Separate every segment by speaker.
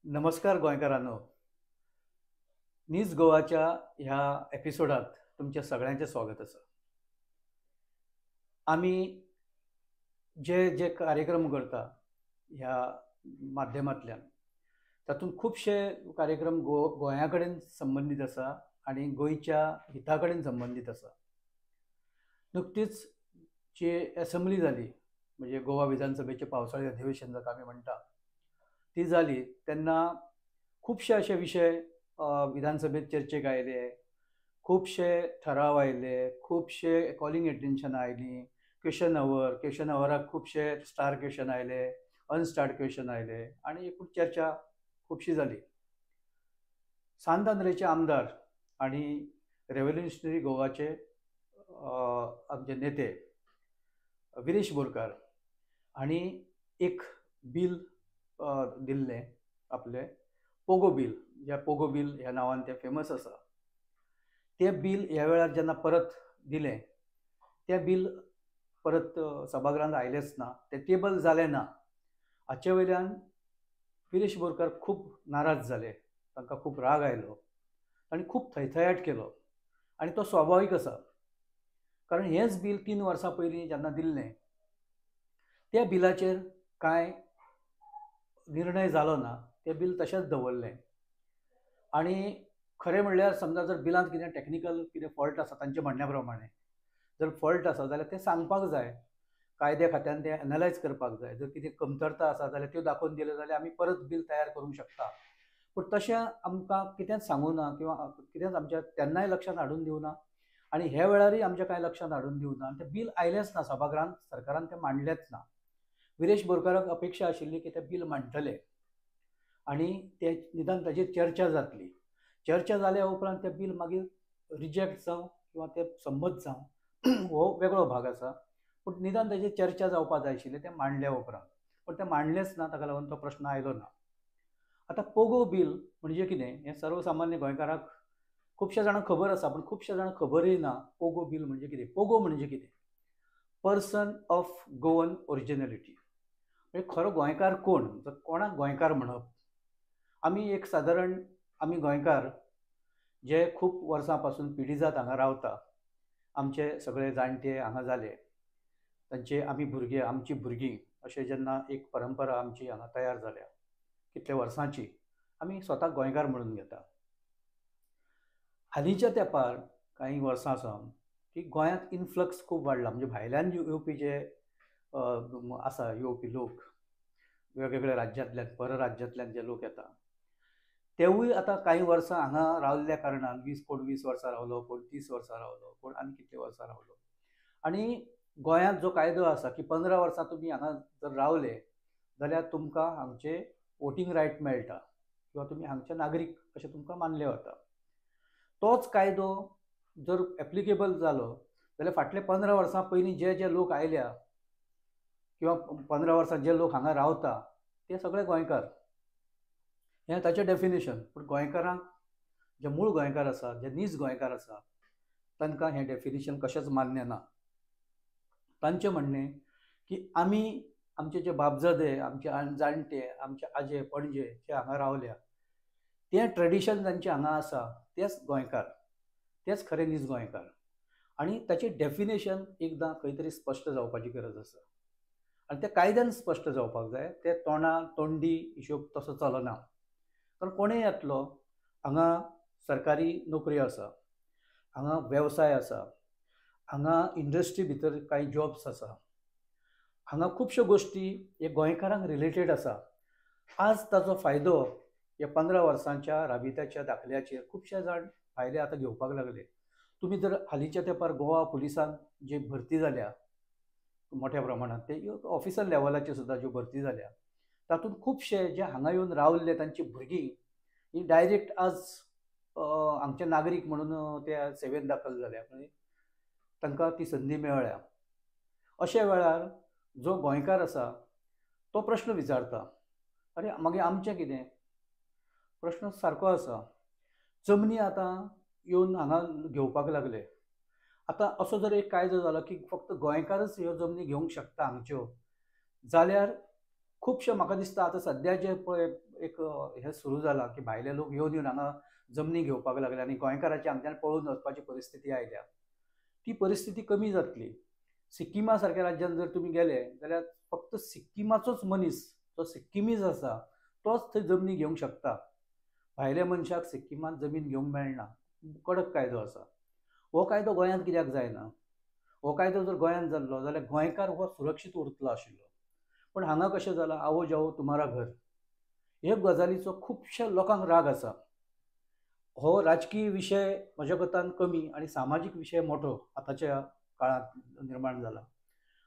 Speaker 1: नमस्कार गोंयकारांनो. न्यूज गोवाच्या ह्या एपिसोडात तुमच्या सगळ्यांचे स्वागत आसा. आमी जे जे कार्यक्रम करता ह्या माध्यमांतल्यान तातूंत खुबशे कार्यक्रम गोंया कडेन संबंदीत आसा आनी गोंयच्या हिता कडेन संबंदीत आसा. नुकतीच जी असेंब्ली जाली म्हणजे गोवा विधानसभेचे पावसाळी अधिवेशन जाका आमी म्हणटा ती जाली तेन्ना खुबशे असे विशय विधानसभेत चर्चेक आयले, खुबशे ठराव आयले, खुबशे कॉलिंग एटेन्शनां आयलीं, क्वेश्चन अवराक खुबशे स्टार क्वेश्चन आयले, अनस्टार्ड क्वेश्चन आयले आनी एकूण चर्चा खुबशी जाली. सांत आमदार आनी रेव्होल्युशनरी गोवाचे आमचे नेते विरेश बोरकार हांणी एक बील दिल्लें आपले पोगो बील, ज्या पोगो बील ह्या नांवान ते फेमस आसा. तें बील ह्या वेळार जेन्ना परत दिलें तें बील परत सभागृहांत आयलेंच ना, तें टेबल जालें ना. हाचे वयल्यान विरेश बोरकार खूब नाराज जाले, तांकां खूब राग आयलो, तांणी खूब थैथयाट केलो आनी तो स्वाभावीक आसा. कारण हेंच बील 3 वर्सां पयलीं जेन्ना दिल्लें त्या बिलाचेर कांय निर्णय जालो ना, तें बील तशेंच दवरलें. आनी खरें म्हणल्यार समजा जर बिलांत कितें टॅक्निकल कितें फॉल्ट आसा तांच्या म्हणण्या प्रमाणे जर फॉल्ट आसा जाल्यार तें सांगपाक जाय, कायद्या खात्यान तें एनालायज करपाक जाय. जर कितें कमतरता आसा जाल्यार त्यो दाखोवन दिल्यो जाल्यार आमी परत बील तयार करूंक शकता. पूण तशें आमकां कितेंच सांगूं ना किंवा कितेंच आमच्या तेन्नाय लक्षांत हाडून दिवना आनी ह्या वेळारय आमच्या कांय लक्षांत हाडून दिवना. तें बील आयलेंच ना सभागृहांत, सरकारान तें मांडलेंच ना. विरेश बोरकाराक अपेक्षा आशिल्ली की तें बील मांडटले आनी ते निदान ताचेर चर्चा जातली. चर्चा जाल्या उपरांत तें बील मागीर रिजेक्ट जावं किंवा तें संमत जावं हो वेगळो भाग आसा. पूण निदान ताचेर चर्चा जावपाक जाय आशिल्ली तें मांडल्या उपरांत. पूण तें मांडलेंच ना, ताका लागून तो प्रश्न आयलो ना. आतां पोगो बील म्हणजे कितें हें सर्वसामान्य गोंयकाराक खुबशे जाणांक खबर आसा, पूण खुबशे जाणांक खबरय ना पोगो बील म्हणजे कितें. पोगो म्हणजे कितें? Person of Goan originality. म्हणजे खरो गोंयकार कोण, कोणाक गोंयकार म्हणप. आमी एक सादारण आमी गोंयकार जे खूब वर्सां पासून पिढीजात हांगा रावता, आमचे सगळे जाणटे हांगा जाले, तांचे आमी भुरगे, आमची भुरगीं अशें जेन्ना एक परंपरा आमची हांगा तयार जाल्या कितल्या वर्सांची, आमी स्वताक गोंयकार म्हणून घेता. हालींच्या तेंपार कांय वर्सां सावन की गोंयांत इन्फ्लक्स खूब वाडला. म्हणजे भायल्यान येवपी जे आसा येवपी लोक वेगवेगळ्या राज्यांतल्यान परराज्यांतल्यान जे लोक येता तेवूय आतां कांय वर्सां हांगा रावल्ल्या कारणान कोण 20 वर्सां रावलो, कोण 30 वर्सां रावलो, कोण आनी कितले वर्सां रावलो. आनी गोंयांत जो कायदो आसा की 15 वर्सां तुमी हांगा जर रावले जाल्यार तुमकां हांगचे वोटींग रायट मेळटा किंवा तुमी हांगचे नागरीक अशें तुमकां मानलें वता. तोच कायदो जर एप्लिकेबल जालो जाल्यार फाटले 15 वर्सां पयलीं जे जे लोक आयल्या किंवा 15 वर्सां जे लोक हांगा रावता ते सगळे गोंयकार, हें ताचें डेफिनेशन. पूण गोंयकारांक जे मूळ गोंयकार आसा, जे नीज गोंयकार आसा, तांकां हें डेफिनेशन कशेंच मान्य ना. तांचें म्हणणें की आमी आमचे जे बाबजादे, आमचे जाणटे, आमचे आजे पणजे जे हांगा रावल्या तें ट्रेडिशन जांचें हांगा आसा तेच गोंयकार, तेच खरे नीज गोंयकार. आनी ताचें डेफिनेशन एकदां खंय तरी स्पश्ट जावपाची गरज आसा आनी तें कायद्यान स्पश्ट जावपाक जाय. तें तोंडी हिशोब तसो चलना. कारण कोणूय येतलो, हांगा सरकारी नोकरी आसा, हांगा वेवसाय आसा, हांगा इंडस्ट्री भितर कांय जॉब्स आसा, हांगा खुबश्यो गोश्टी हे गोंयकारांक रिलेटेड आसा. आज ताचो फायदो ह्या 15 वर्सांच्या राबित्याच्या दाखल्याचेर खुबशे जाण फायदे आतां घेवपाक लागले. तुमी जर हालींच्या तेंपार गोवा पुलिसान जी भरती जाल्या मोठ्या प्रमाणांत, ते ऑफिसर लेवलाचेर सुद्दां ज्यो भरती जाल्या तातूंत खुबशे जे हांगा येवन रावल्ले तांची भुरगीं ही डायरेक्ट आज आमचे नागरीक म्हणून त्या सेवेंत दाखल जाल्या. म्हणजे तांकां ती संदी मेळ्ळ्या. अशा वेळार जो गोंयकार आसा तो प्रश्न विचारता, अरे मागीर आमचें कितें? प्रश्न सारको आसा. जमनी आतां येवन हांगा घेवपाक लागले. आतां असो जर एक कायदो जालो की फक्त गोंयकारच ह्यो जमनी घेवंक शकता हांगच्यो, जाल्यार खुबशे म्हाका दिसता आतां सद्या जे पळय एक हें सुरू जालां की भायले लोक येवन येवन हांगा जमनी घेवपाक लागले आनी गोंयकारांची हांगच्यान पळून वचपाची परिस्थिती आयल्या. ती परिस्थिती कमी जातली. सिक्किमा सारक्या राज्यान जर तुमी गेले जाल्यार फक्त सिक्किमाचोच मनीस जो सिक्किमीज आसा तोच थंय जमनी घेवंक शकता. भायल्या मनशाक सिक्किमांत जमीन घेवंक मेळना. कडक कायदो आसा. हो कायदो गोंयांत कित्याक जायना? हो कायदो जर गोंयांत जाल्लो जाल्यार गोंयकार हो सुरक्षीत उरतलो आशिल्लो. पण हांगा कशें जालां, आओ जाओ तुम्हारा घर. हे गजालीचो खुबशा लोकांक राग आसा. हो राजकीय विशय म्हज्या कोतान कमी आणि सामाजीक विशय मोठो आतांच्या काळात निर्माण जाला.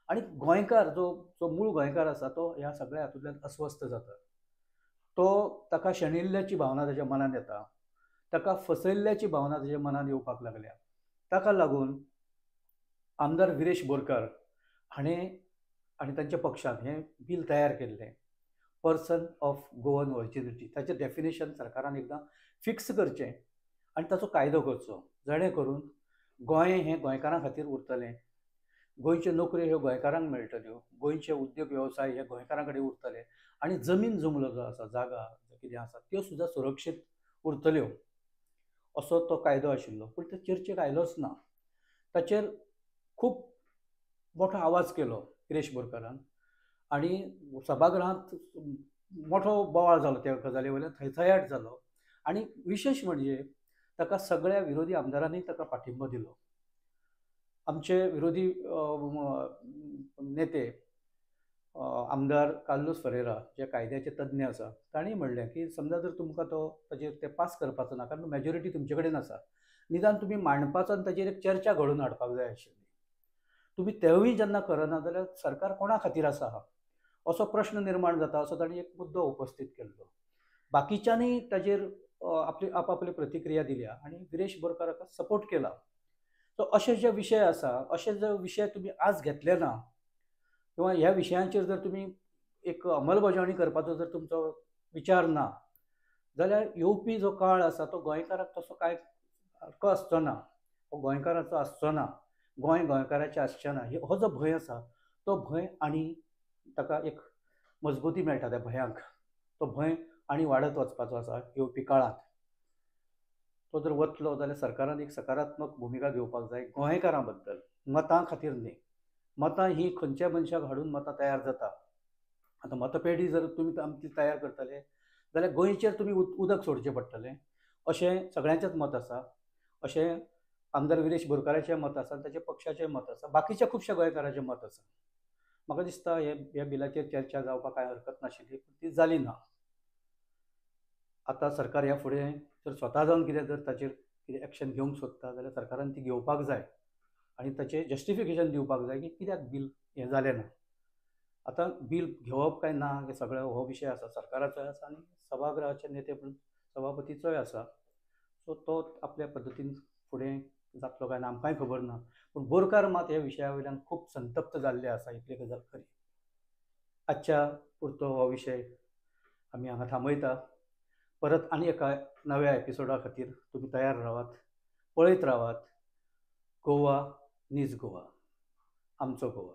Speaker 1: आणि गोंयकार जो जो मूळ गोंयकार आसा तो ह्या सगळ्या हातूंतल्यान अस्वस्थ जाता. तो ताका शेणिल्ल्याची भावना ताच्या मनात येता. ताका फसयल्ल्याची भावना ताच्या मनात येवपाक लागल्या. ताका लागून आमदार विरेश बोरकार हाणें आनी तांच्या पक्षान हें बील तयार केल्लें. पर्सन ऑफ गोवन ऑरिजिनिटी ताचें डेफिनेशन सरकारान एकदां फिक्स करचें आनी ताचो कायदो करचो, जेणे करून गोंय हें गोंयकारां खातीर उरतलें. गोंयच्यो नोकऱ्यो ह्यो गोंयकारांक मेळटल्यो. गोंयचे उद्योग वेवसाय हे गोंयकारां कडेन उरतले आनी जमीन जुमलो जो आसा, जागा कितें आसा त्यो सुद्दां सुरक्षीत उरतल्यो असो तो कायदो आशिल्लो. पूण तो चर्चेक आयलोच ना. ताचेर खूब मोठो आवाज केलो विरेश बोरकारान आनी सभागृहांत मोठो बोवाळ जालो त्या गजाली वयल्यान, थैथयाट जालो. आनी विशेश म्हणजे ताका सगळ्या विरोधी आमदारांनी ताका पाठिंबो दिलो. आमचे विरोधी नेते आमदार कार्लोस फरेरा जे कायद्याचे तज्ञ आसा तांणी म्हणलें की समजा जर तुमकां तो ताचेर ते पास करपाचो ना कारण मेजॉरिटी तुमचे कडेन आसा, निदान तुमी मांडपाचो आनी ताचेर एक चर्चा घडोवन हाडपाक जाय आशिल्ली. तुमी तेवूय जेन्ना करना जाल्यार सरकार कोणा खातीर आसा असो प्रश्न निर्माण जाता असो तांणी एक मुद्दो उपस्थित केल्लो. बाकीच्यांनी ताचेर आपली आपापली प्रतिक्रिया दिल्या आनी विरेश बोरकाराक सपोर्ट केला. सो अशे जे विशय आसा, अशे जे विशय तुमी आज घेतले ना किंवा ह्या विशयांचेर जर तुमी एक अंमलबजावणी करपाचो जर तुमचो विचार ना जाल्यार येवपी जो काळ आसा तो गोंयकाराक तसो कांय हक्क आसचो ना, हो गोंयकाराचो आसचो ना, गोंय गोंयकाराचें आसचें ना. हो जो भंय आसा तो भंय आनी ताका एक मजबूती मेळटा त्या भंयाक. तो भंय आनी वाडत वचपाचो आसा येवपी काळांत. तो जर वतलो जाल्यार सरकारान एक सकारात्मक भुमिका घेवपाक जाय गोंयकारां बद्दल, मतां खातीर न्ही. मतां ही खंयच्या मनशाक हाडून मतां तयार जाता. आतां मतपेढी जर तुमी आमची तयार करतले जाल्यार गोंयचेर तुमी उदक सोडचें पडटलें अशें सगळ्यांचेंच मत आसा. अशें आमदार विरेश बोरकाराचें मत आसा, ताच्या पक्षाचें मत आसा, बाकीच्या खुबश्या गोंयकारांचें मत आसा. म्हाका दिसता ह्या बिलाचेर चर्चा जावपाक कांय हरकत नाशिल्ली, पूण ती जाली ना. आतां सरकार ह्या फुडें जर स्वता जावन कितें जर ताचेर कितें एक्शन घेवंक सोदता जाल्यार सरकारान ती घेवपाक जाय आनी ताचें जस्टिफिकेशन दिवपाक जाय की कित्याक बील हें जालें ना. आतां बील घेवप काय ना हे सगळो हो विशय आसा, सरकाराचोय आसा आनी सभागृहाचे नेते म्हणून सभापतीचोय आसा. सो तो आपल्या पद्दतीन फुडें जातलो काय ना आमकांय खबर ना. पूण बोरकार मात ह्या विशया वयल्यान खूब संतप्त जाल्ले आसा, इतली गजाल खरी. आजच्या पुरतो हो विशय आमी हांगा थांबयता. परत आनी एका नव्या एपिसोडा खातीर तुमी तयार रावात, पळयत रावात गोवा न्यूज गोवा, आमचो गोवा.